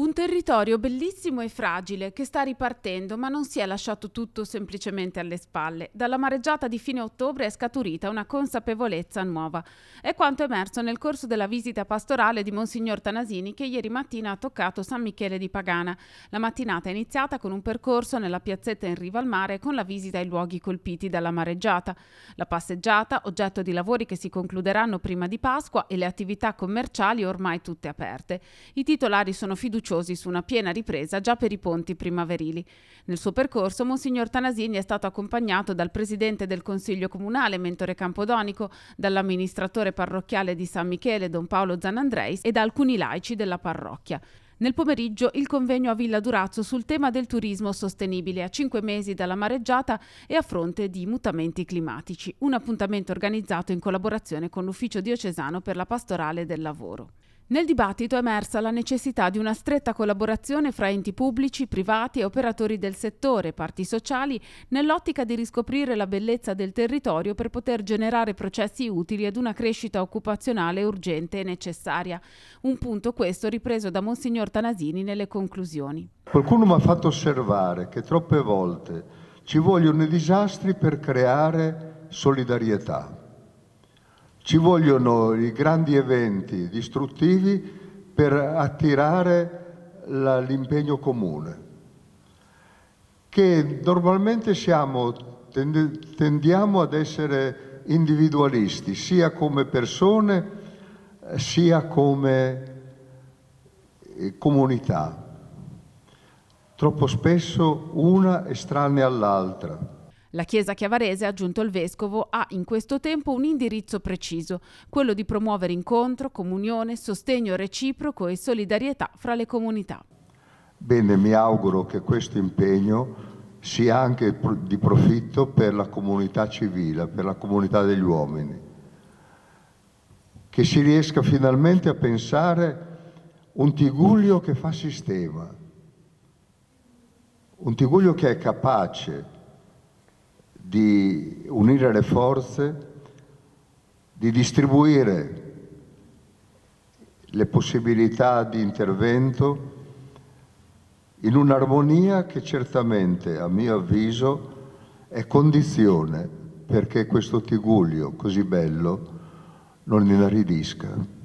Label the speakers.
Speaker 1: Un territorio bellissimo e fragile che sta ripartendo, ma non si è lasciato tutto semplicemente alle spalle. Dalla mareggiata di fine ottobre è scaturita una consapevolezza nuova. È quanto emerso nel corso della visita pastorale di Monsignor Tanasini, che ieri mattina ha toccato San Michele di Pagana. La mattinata è iniziata con un percorso nella piazzetta in riva al mare con la visita ai luoghi colpiti dalla mareggiata. La passeggiata, oggetto di lavori che si concluderanno prima di Pasqua, e le attività commerciali ormai tutte aperte. I titolari sono fiduciosi su una piena ripresa già per i ponti primaverili. Nel suo percorso Monsignor Tanasini è stato accompagnato dal presidente del Consiglio Comunale, Mentore Campodonico, dall'amministratore parrocchiale di San Michele, Don Paolo Zanandreis, e da alcuni laici della parrocchia. Nel pomeriggio il convegno a Villa Durazzo sul tema del turismo sostenibile a 5 mesi dalla mareggiata e a fronte di mutamenti climatici, un appuntamento organizzato in collaborazione con l'Ufficio Diocesano per la Pastorale del Lavoro. Nel dibattito è emersa la necessità di una stretta collaborazione fra enti pubblici, privati e operatori del settore, parti sociali, nell'ottica di riscoprire la bellezza del territorio per poter generare processi utili ad una crescita occupazionale urgente e necessaria. Un punto questo ripreso da Monsignor Tanasini nelle conclusioni.
Speaker 2: Qualcuno mi ha fatto osservare che troppe volte ci vogliono i disastri per creare solidarietà. Ci vogliono i grandi eventi distruttivi per attirare l'impegno comune, che normalmente tendiamo ad essere individualisti, sia come persone, sia come comunità. Troppo spesso una estranea all'altra.
Speaker 1: La Chiesa chiavarese, ha aggiunto il Vescovo, ha in questo tempo un indirizzo preciso, quello di promuovere incontro, comunione, sostegno reciproco e solidarietà fra le comunità.
Speaker 2: Bene, mi auguro che questo impegno sia anche di profitto per la comunità civile, per la comunità degli uomini, che si riesca finalmente a pensare un Tigullio che fa sistema, un Tigullio che è capace di unire le forze, di distribuire le possibilità di intervento in un'armonia che certamente, a mio avviso, è condizione perché questo Tigullio così bello non inaridisca.